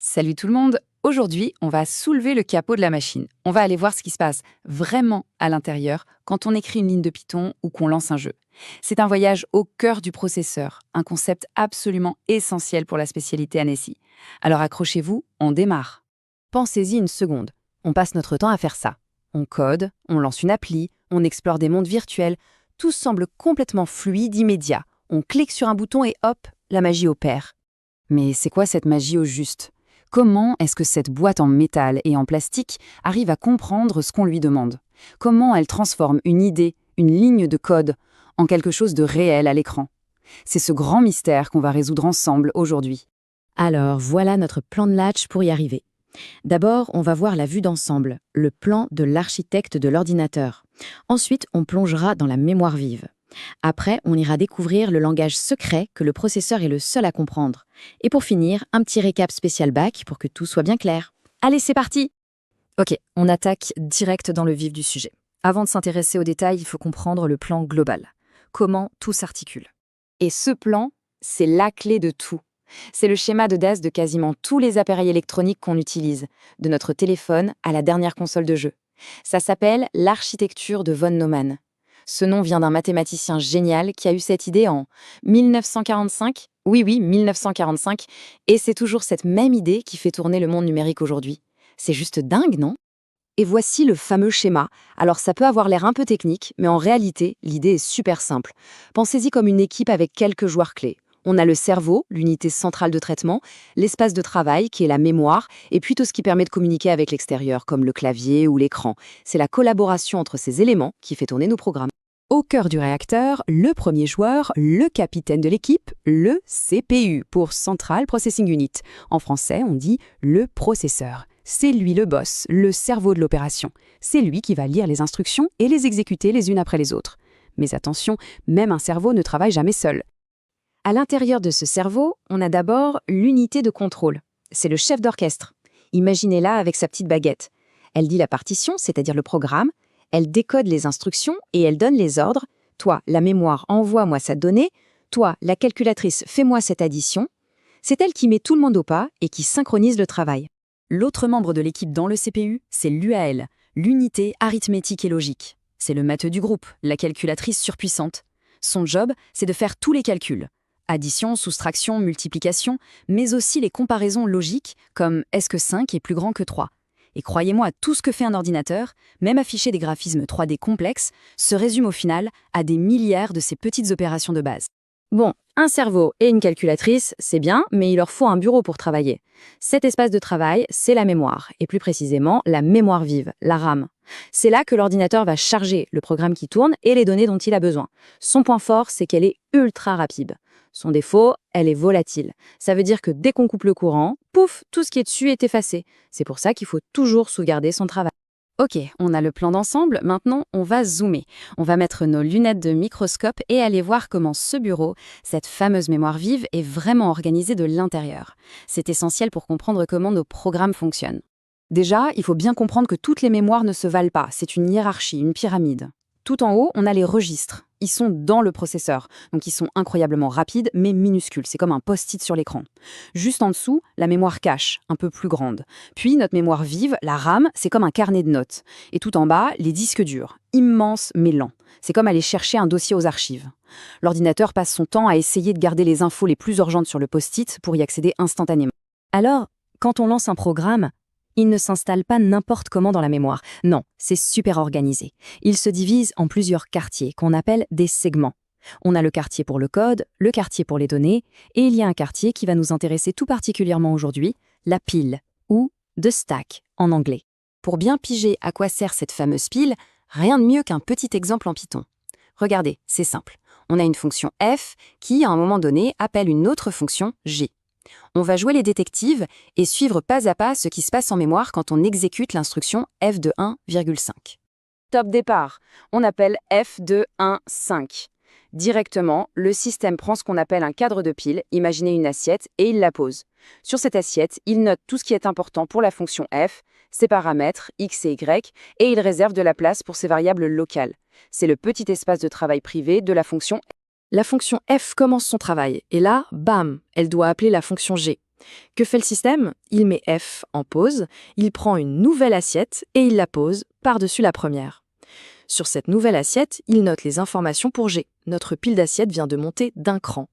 Salut tout le monde. Aujourd'hui, on va soulever le capot de la machine. On va aller voir ce qui se passe vraiment à l'intérieur quand on écrit une ligne de Python ou qu'on lance un jeu. C'est un voyage au cœur du processeur, un concept absolument essentiel pour la spécialité Annecy. Alors accrochez-vous, on démarre. Pensez-y une seconde. On passe notre temps à faire ça. On code, on lance une appli, on explore des mondes virtuels. Tout semble complètement fluide, immédiat. On clique sur un bouton et hop, la magie opère. Mais c'est quoi cette magie au juste ? Comment est-ce que cette boîte en métal et en plastique arrive à comprendre ce qu'on lui demande ? Comment elle transforme une idée, une ligne de code, en quelque chose de réel à l'écran ? C'est ce grand mystère qu'on va résoudre ensemble aujourd'hui. Alors voilà notre plan de match pour y arriver. D'abord, on va voir la vue d'ensemble, le plan de l'architecte de l'ordinateur. Ensuite, on plongera dans la mémoire vive. Après, on ira découvrir le langage secret que le processeur est le seul à comprendre. Et pour finir, un petit récap spécial bac pour que tout soit bien clair. Allez, c'est parti! Ok, on attaque direct dans le vif du sujet. Avant de s'intéresser aux détails, il faut comprendre le plan global. Comment tout s'articule. Et ce plan, c'est la clé de tout. C'est le schéma de base de quasiment tous les appareils électroniques qu'on utilise, de notre téléphone à la dernière console de jeu. Ça s'appelle l'architecture de von Neumann. Ce nom vient d'un mathématicien génial qui a eu cette idée en 1945. Oui, 1945. Et c'est toujours cette même idée qui fait tourner le monde numérique aujourd'hui. C'est juste dingue, non ? Et voici le fameux schéma. Alors ça peut avoir l'air un peu technique, mais en réalité, l'idée est super simple. Pensez-y comme une équipe avec quelques joueurs clés. On a le cerveau, l'unité centrale de traitement, l'espace de travail qui est la mémoire, et puis tout ce qui permet de communiquer avec l'extérieur, comme le clavier ou l'écran. C'est la collaboration entre ces éléments qui fait tourner nos programmes. Au cœur du réacteur, le premier joueur, le capitaine de l'équipe, le CPU pour Central Processing Unit. En français, on dit le processeur. C'est lui le boss, le cerveau de l'opération. C'est lui qui va lire les instructions et les exécuter les unes après les autres. Mais attention, même un cerveau ne travaille jamais seul. À l'intérieur de ce cerveau, on a d'abord l'unité de contrôle. C'est le chef d'orchestre. Imaginez-la avec sa petite baguette. Elle dit la partition, c'est-à-dire le programme, elle décode les instructions et elle donne les ordres. Toi, la mémoire, envoie-moi cette donnée. Toi, la calculatrice, fais-moi cette addition. C'est elle qui met tout le monde au pas et qui synchronise le travail. L'autre membre de l'équipe dans le CPU, c'est l'UAL, l'unité arithmétique et logique. C'est le matheux du groupe, la calculatrice surpuissante. Son job, c'est de faire tous les calculs. Addition, soustraction, multiplication, mais aussi les comparaisons logiques, comme est-ce que 5 est plus grand que 3 ? Et croyez-moi, tout ce que fait un ordinateur, même afficher des graphismes 3D complexes, se résume au final à des milliards de ces petites opérations de base. Bon, un cerveau et une calculatrice, c'est bien, mais il leur faut un bureau pour travailler. Cet espace de travail, c'est la mémoire, et plus précisément la mémoire vive, la RAM. C'est là que l'ordinateur va charger le programme qui tourne et les données dont il a besoin. Son point fort, c'est qu'elle est ultra rapide. Son défaut, elle est volatile. Ça veut dire que dès qu'on coupe le courant, pouf, tout ce qui est dessus est effacé. C'est pour ça qu'il faut toujours sauvegarder son travail. Ok, on a le plan d'ensemble, maintenant on va zoomer. On va mettre nos lunettes de microscope et aller voir comment ce bureau, cette fameuse mémoire vive, est vraiment organisé de l'intérieur. C'est essentiel pour comprendre comment nos programmes fonctionnent. Déjà, il faut bien comprendre que toutes les mémoires ne se valent pas, c'est une hiérarchie, une pyramide. Tout en haut, on a les registres. Ils sont dans le processeur, donc ils sont incroyablement rapides, mais minuscules. C'est comme un post-it sur l'écran. Juste en dessous, la mémoire cache, un peu plus grande. Puis notre mémoire vive, la RAM, c'est comme un carnet de notes. Et tout en bas, les disques durs, immenses mais lents. C'est comme aller chercher un dossier aux archives. L'ordinateur passe son temps à essayer de garder les infos les plus urgentes sur le post-it pour y accéder instantanément. Alors, quand on lance un programme, il ne s'installe pas n'importe comment dans la mémoire. Non, c'est super organisé. Il se divise en plusieurs quartiers qu'on appelle des segments. On a le quartier pour le code, le quartier pour les données, et il y a un quartier qui va nous intéresser tout particulièrement aujourd'hui, la pile, ou the stack en anglais. Pour bien piger à quoi sert cette fameuse pile, rien de mieux qu'un petit exemple en Python. Regardez, c'est simple. On a une fonction f qui, à un moment donné, appelle une autre fonction g. On va jouer les détectives et suivre pas à pas ce qui se passe en mémoire quand on exécute l'instruction f de 1,5. Top départ, on appelle f de 1,5. Directement, le système prend ce qu'on appelle un cadre de pile, imaginez une assiette, et il la pose. Sur cette assiette, il note tout ce qui est important pour la fonction f, ses paramètres, x et y, et il réserve de la place pour ses variables locales. C'est le petit espace de travail privé de la fonction. La fonction f commence son travail, et là, bam, elle doit appeler la fonction g. Que fait le système? Il met F en pause, il prend une nouvelle assiette et il la pose par-dessus la première. Sur cette nouvelle assiette, il note les informations pour G. Notre pile d'assiettes vient de monter d'un cran.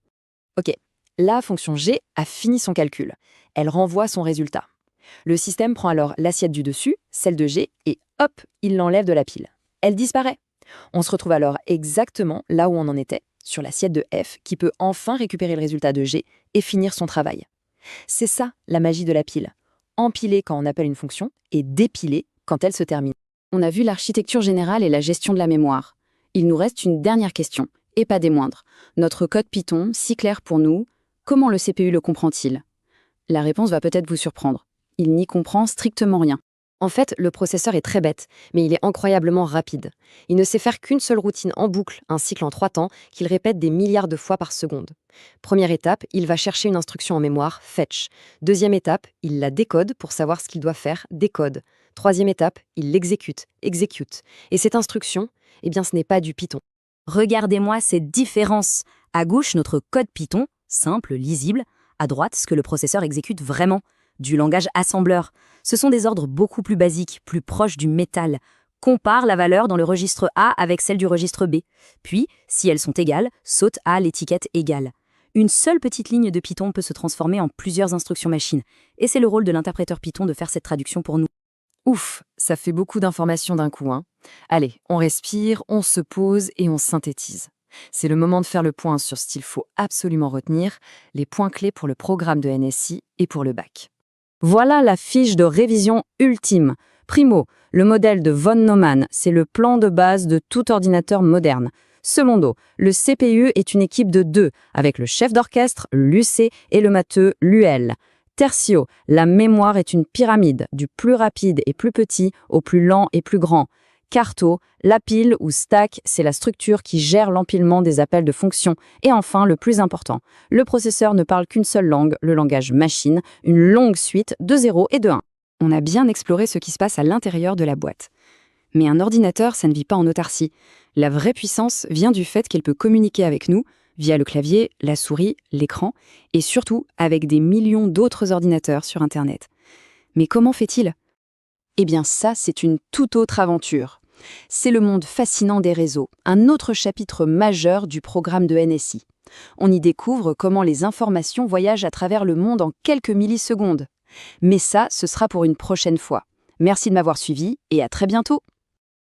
Ok, la fonction G a fini son calcul. Elle renvoie son résultat. Le système prend alors l'assiette du dessus, celle de G, et hop, il l'enlève de la pile. Elle disparaît. On se retrouve alors exactement là où on en était, sur l'assiette de F, qui peut enfin récupérer le résultat de G et finir son travail. C'est ça la magie de la pile. Empiler quand on appelle une fonction et dépiler quand elle se termine. On a vu l'architecture générale et la gestion de la mémoire. Il nous reste une dernière question, et pas des moindres. Notre code Python, si clair pour nous, comment le CPU le comprend-il? La réponse va peut-être vous surprendre. Il n'y comprend strictement rien. En fait, le processeur est très bête, mais il est incroyablement rapide. Il ne sait faire qu'une seule routine en boucle, un cycle en 3 temps, qu'il répète des milliards de fois par seconde. Première étape, il va chercher une instruction en mémoire, fetch. Deuxième étape, il la décode pour savoir ce qu'il doit faire, décode. Troisième étape, il l'exécute, execute. Et cette instruction, eh bien ce n'est pas du Python. Regardez-moi cette différence. À gauche, notre code Python, simple, lisible. À droite, ce que le processeur exécute vraiment, du langage assembleur. Ce sont des ordres beaucoup plus basiques, plus proches du métal. Compare la valeur dans le registre A avec celle du registre B. Puis, si elles sont égales, saute à l'étiquette égale. Une seule petite ligne de Python peut se transformer en plusieurs instructions machines. Et c'est le rôle de l'interpréteur Python de faire cette traduction pour nous. Ouf, ça fait beaucoup d'informations d'un coup, hein. Allez, on respire, on se pose et on synthétise. C'est le moment de faire le point sur ce qu'il faut absolument retenir, les points clés pour le programme de NSI et pour le bac. Voilà la fiche de révision ultime. Primo, le modèle de von Neumann, c'est le plan de base de tout ordinateur moderne. Secondo, le CPU est une équipe de 2, avec le chef d'orchestre, l'UC, et le matheux, l'UL. Tertio, la mémoire est une pyramide, du plus rapide et plus petit au plus lent et plus grand. Quarto, la pile ou stack, c'est la structure qui gère l'empilement des appels de fonctions. Et enfin, le plus important, le processeur ne parle qu'une seule langue, le langage machine, une longue suite de 0 et de 1. On a bien exploré ce qui se passe à l'intérieur de la boîte. Mais un ordinateur, ça ne vit pas en autarcie. La vraie puissance vient du fait qu'elle peut communiquer avec nous, via le clavier, la souris, l'écran, et surtout avec des millions d'autres ordinateurs sur Internet. Mais comment fait-il ? Eh bien ça, c'est une toute autre aventure. C'est le monde fascinant des réseaux, un autre chapitre majeur du programme de NSI. On y découvre comment les informations voyagent à travers le monde en quelques millisecondes. Mais ça, ce sera pour une prochaine fois. Merci de m'avoir suivi et à très bientôt.